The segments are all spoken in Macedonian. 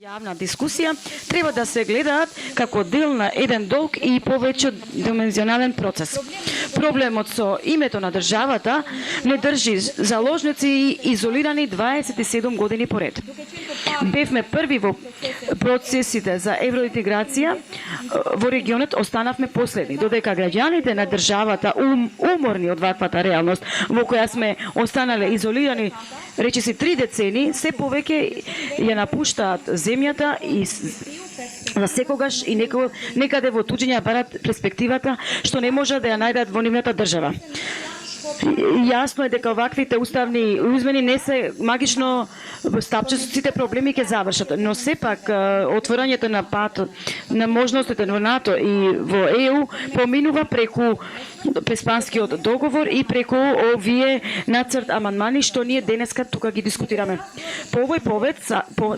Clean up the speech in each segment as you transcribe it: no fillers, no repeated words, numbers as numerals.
Јавна дискусија треба да се гледаат како дел на еден долг и повеќе димензионален процес. Проблемот со името на државата не држи заложници и изолирани 27 години поред. Бевме први во процесите за евроинтеграција во регионот, останавме последни, додека граѓаните на државата уморни од ваквата реалност во која сме останале изолирани речиси 3 децени, се повеќе ја напуштаат земјата и за секогаш и некаде во туѓиња барат перспективата што не може да ја најдат во нивната држава. Јасно е дека оваквите уставни измени не се магично стапче, сите проблеми ќе завршат, но сепак отворањето на пат на можностите во НАТО и во ЕУ поминува преку Преспанскиот договор и преку овие нацрт амандмани што ние денеска тука ги дискутираме. По овој повод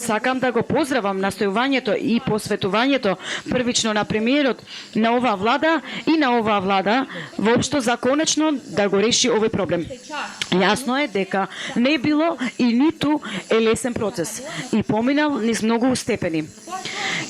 сакам да го поздравам настојувањето и посветувањето првично на премиерот на оваа влада и на оваа влада воопшто за конечно да го реши овој проблем. Јасно е дека не било и ниту е лесен процес и поминал низ многу степени.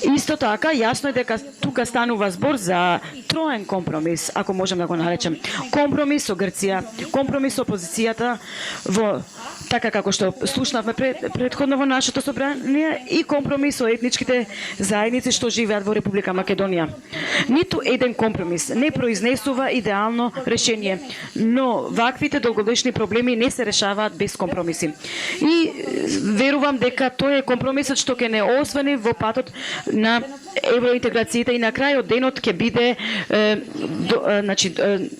Исто така, јасно е дека тука станува збор за троен компромис, ако можем да го наречем. Компромис со Грција, компромис со опозицијата во така како што слушнавме претходно во нашето собрание и компромис со етничките заедници што живеат во Република Македонија. Ниту еден компромис не произнесува идеално решение, но ваквите долгодишни проблеми не се решаваат без компромиси. И верувам дека тој е компромисот што ќе не освени во патот на евроинтеграцијата и на крајот денот ќе биде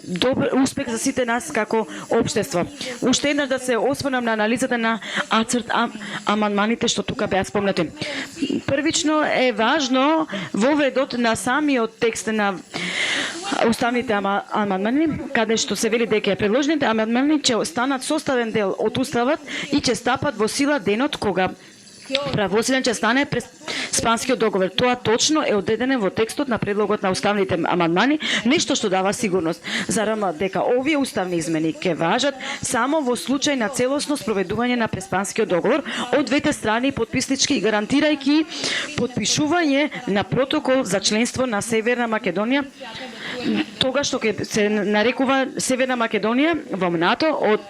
добар успех за сите нас како општество. Уште еднаш да се осврнам на анализата на амандманите што тука беа спомнати. Првично е важно воведот на самиот текст на уставните амандмани, каде што се вели дека предложените амандмани ќе станат составен дел од уставот и ќе стапат во сила денот кога правосилен ќе стане Преспанскиот договор. Тоа точно е одредено во текстот на предлогот на уставните амандмани, нешто што дава сигурност. Зарема дека овие уставни измени ќе важат само во случај на целосно спроведување на Преспанскиот договор од двете страни потписнички, гарантирајќи потпишување на протокол за членство на Северна Македонија, тогаш што ќе се нарекува Северна Македонија во НАТО, од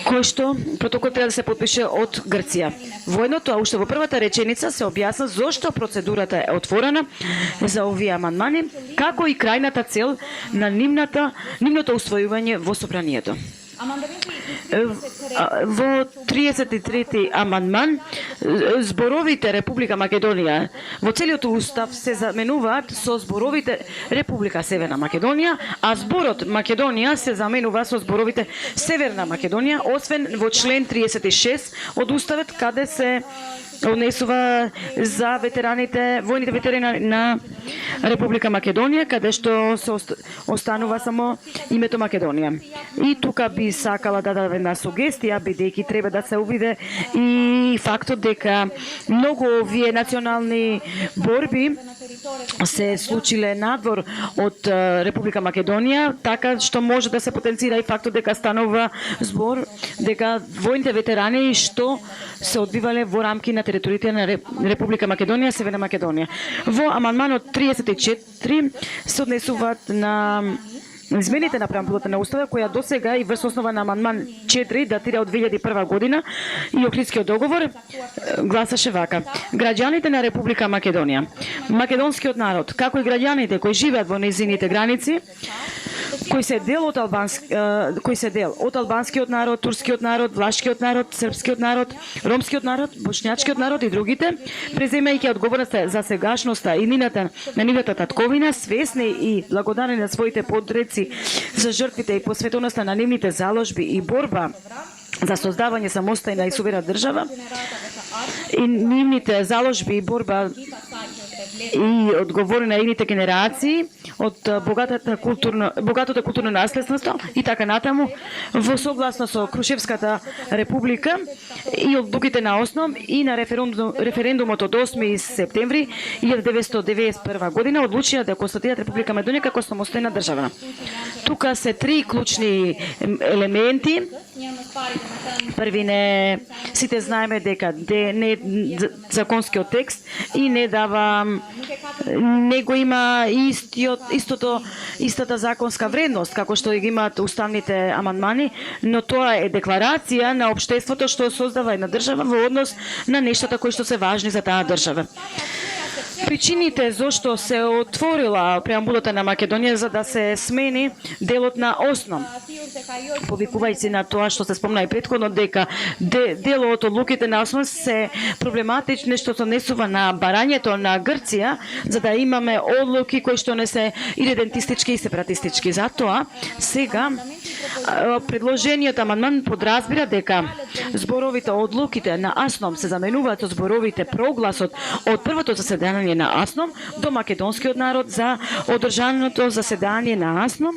кој што протокол треба да се подпише од Грција. Воедно тоа уште во првата реченица се објасна зошто процедурата е отворена за овие амандмани, како и крајната цел на нивното усвојување во собранието. Во 33-ти амандман зборовите Република Македонија во целиот устав се заменуваат со зборовите Република Северна Македонија, а зборот Македонија се заменува со зборовите Северна Македонија, освен во член 36 од уставот каде се однесува за ветераните, војните ветерани на Република Македонија, каде што се останува само името Македонија. И тука би сакала да дадам една сугестија, бидејќи треба да се увиде и фактот дека многу овие национални борби се случиле надвор од Република Македонија, така што може да се потенцира и фактот дека станува збор дека војните ветерани што се одбивале во рамки на територијата на Република Македонија, Северна Македонија. Во амандманот 34 се однесуваат на измените на преамбулата на Устава, која досега и врз основа на амандман 4 датира од 2001 година и Охридскиот договор гласаше вака: граѓаните на Република Македонија, македонскиот народ, како и граѓаните кои живеат во незините граници, кои се дел од албанскиот народ, турскиот народ, влашкиот народ, српскиот народ, ромскиот народ, бошњачкиот народ и другите, преземајќи одговорноста за сегашноста и на нивната татковина, свесни и благодарни на своите подреци за жртвите и посветеността на нивните заложби и борба за создавање самостојна и суверена држава, и нивните заложби и борба и одговори на едните генерации од богатото културно наследство и така натаму, во согласно со Крушевската република и одлуките на основ и на референдумот од 8 септември 1991 година одлучија да констатираат Република Македонија како самостојна држава. Тука се три клучни елементи Први не сите знаеме дека не законскиот текст и не дава него има истата законска вредност како што ги имаат уставните амандмани, но тоа е декларација на општеството што создава една држава во однос на нештата кои што се важни за таа држава. Причините зошто се отворила преамбулата на Македонија за да се смени делот на основ. Повикувајќи на тоа што се спомна и претходно дека делот од луките на основ се проблематични што се однесува на барањето на Грција, за да имаме одлуки кои што не се идентистички и сепаратистички. Затоа сега предложениот амандман подразбира дека зборовите одлуките на АСНОМ се заменуваат со зборовите прогласот од првото заседание на АСНОМ до македонскиот народ за одржаното заседание на АСНОМ.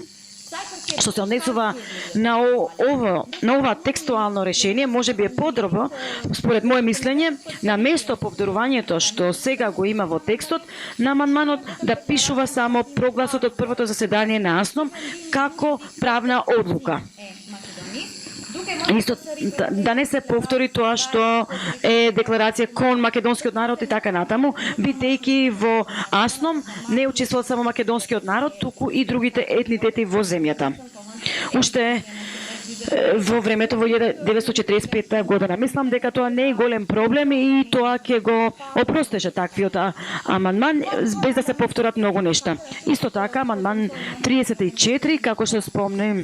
Што се однесува на ова текстуално решение, може би е подробно, според мое мислење, на место повторувањето што сега го има во текстот на амандманот, да пишува само прогласот од првото заседание на АСНОМ како правна одлука. Исто, да не се повтори тоа што е декларација кон македонскиот народ и така натаму, бидејќи во АСНОМ не учествува само македонскиот народ, туку и другите етнитети во земјата. Уште во времето во 1945 година. Мислам дека тоа не е голем проблем и тоа ќе го опростеше таквиот амандман без да се повторат многу нешта. Исто така, амандман 34, како што спомна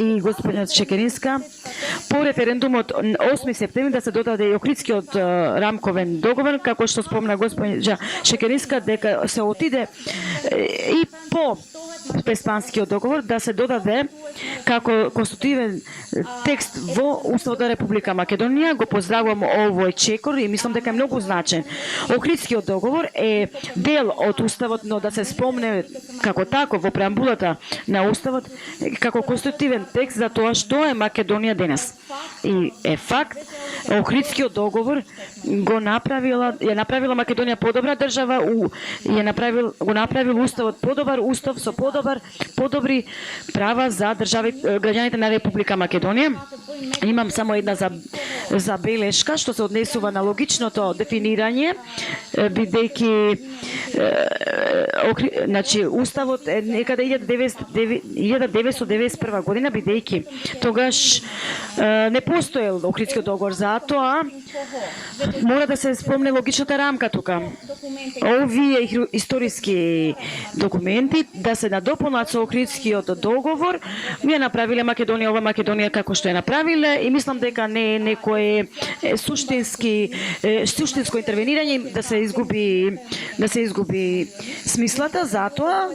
и господинот Шекеринска, по референдумот 8 септември да се додаде и Охридскиот рамковен договор, како што спомна господинја Шекеринска, дека се отиде и по Преспанскиот договор да се додаде како конститутивен текст во Уставот на Република Македонија. Го поздравувам овој чекор и мислам дека е многу значен. Охридскиот договор е дел од Уставот, но да се спомне како тако во преамбулата на Уставот како конститутивен текст за тоа што е Македонија денес. И е факт, Охридскиот договор го направила Македонија подобра држава, го направил Уставот подобар устав со подобри права за граѓаните на Република Македонија. Имам само една забелешка што се однесува на логичното дефинирање, бидејќи значи Уставот е некаде 1991 година, бидејќи тогаш не постоел Охридскиот договор, затоа мора да се спомне логичната рамка тука. Овие историски документи да се надополнат со Охридскиот договор, ми направиле Македонија како што е направиле и мислам дека не е некое суштинско интервенирање да се изгуби смислата, затоа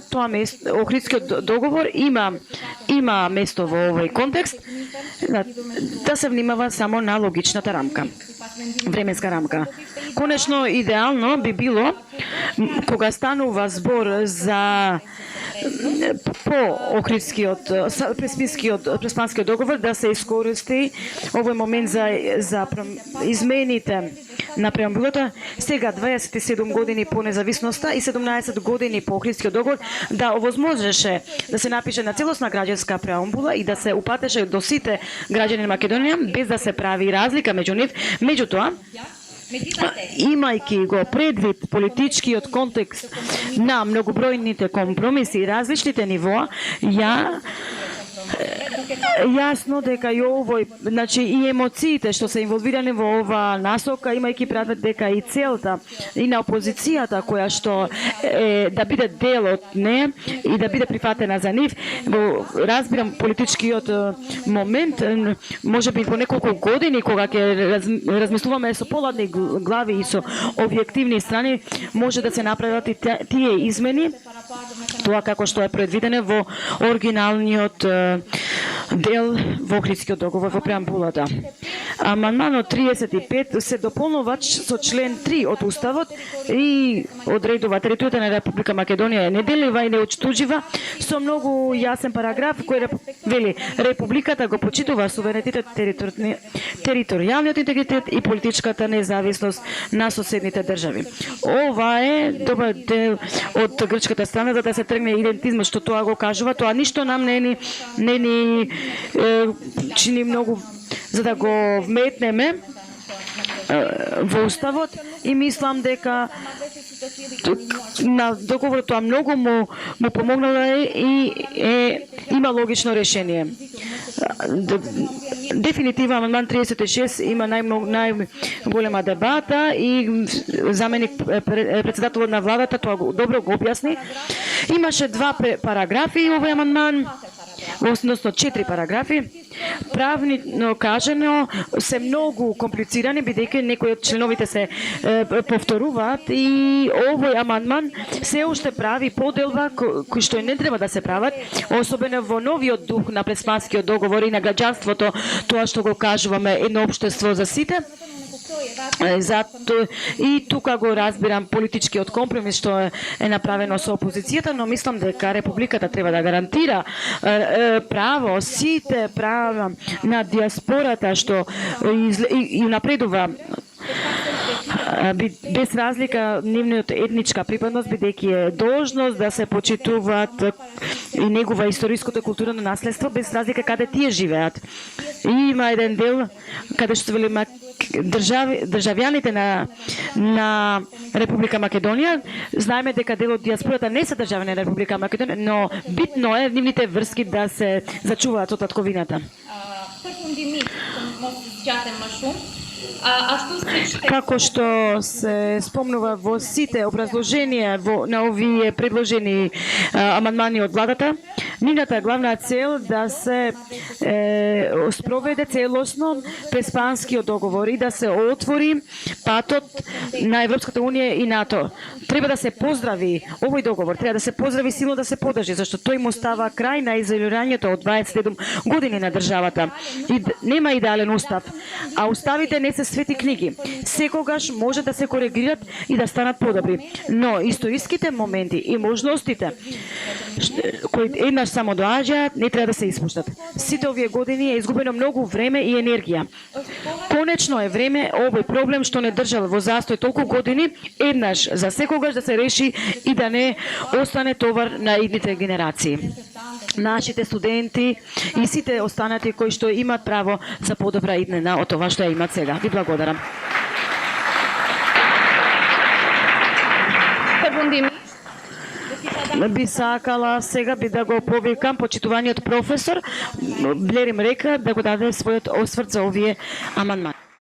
Охридскиот договор има место во овој контекст да се внимава само на логичната рамка, временска рамка. Конечно, идеално би било кога станува збор за по Преспанскиот договор да се искористи овој момент за измените на преамбулата. Сега 27 години по независноста и 17 години по Охридскиот договор да овозможеше да се напише на целосна граѓанска преамбула и да се упатеше до сите граѓани на Македонија без да се прави разлика меѓу нив. Меѓутоа, имајќи го предвид политичкиот контекст на многобројните компромиси и различните нивоа, јасно дека и овој, значи и емоциите што се инволвирани во ова насока, имајќи предвид дека и целта и на опозицијата која што да биде дел од неа и да биде прифатена за нив, разбирам политичкиот момент, може би во неколку години кога ќе размислуваме со поладни глави и со објективни страни, може да се направат и тие измени, тоа како што е предвидено во оригиналниот дел во Охридскиот договор во преамбулата. Амандманот 35 се дополнува со член 3 од Уставот и одредува територијата на Република Македонија е неделива и неотстужива со многу јасен параграф кој вели Републиката го почитува суверенитетот, територијалниот интегритет и политичката независност на соседните држави. Ова е добар дел од грчката страна за да се тргне идентизмот, што тоа го кажува, тоа ништо нам не ни чини многу за да го вметнеме во Уставот и мислам дека на договорот тоа многу му помогнало и има логично решение. Дефинитивно амандман 36 има најголема дебата и заменик председателот на владата тоа добро го објасни. Имаше два параграфи овој амандман, односно 4 параграфи. Правнино кажано се многу комплицирани бидејќи некои од членовите се повторуваат и овој амандман се уште прави поделба кои што не треба да се прават, особено во новиот дух на Преспанскиот договор и на граѓанството, тоа што го кажуваме едно општество за сите. Зато и тука го разбирам политичкиот компромис што е направено со опозицијата, но мислам дека Републиката треба да гарантира право, сите права на диаспората што и напредува без разлика нивниот етничка припадност, бидејќи е должност да се почитуваат и негува историското културно наследство без разлика каде тие живеат. И има еден дел каде што велиме државјаните на Република Македонија, знаеме дека дел од диаспората не се државјани на Република Македонија, но битно е нивните врски да се зачуваат од татковината. Како што се спомнува во сите образложенија на овие предложени амандмани од владата, нивната главна цел да се спроведе целосно Преспанскиот договор и да се отвори патот на Европската унија и НАТО. Треба да се поздрави овој договор, треба да се поздрави силно да се подржи, зашто тој му става крај на изолирањето од 27 години на државата. И нема идеален устав, а уставите не се свети книги. Секогаш може да се коригират и да станат подобри. Но историските моменти и можностите кои еднаш само доаѓаат, не треба да се испуштат. Сите овие години е изгубено многу време и енергија. Конечно е време овој проблем што не држал во застој толку години, еднаш за секогаш да се реши и да не остане товар на идните генерации. Нашите студенти и сите останати кои што имат право за подобра иднина од тоа што ја имат сега. Ви благодарам. Би сакала сега да го повикам почитуваниот професор Блерим Река да го даде својот осврт за овие амандмани.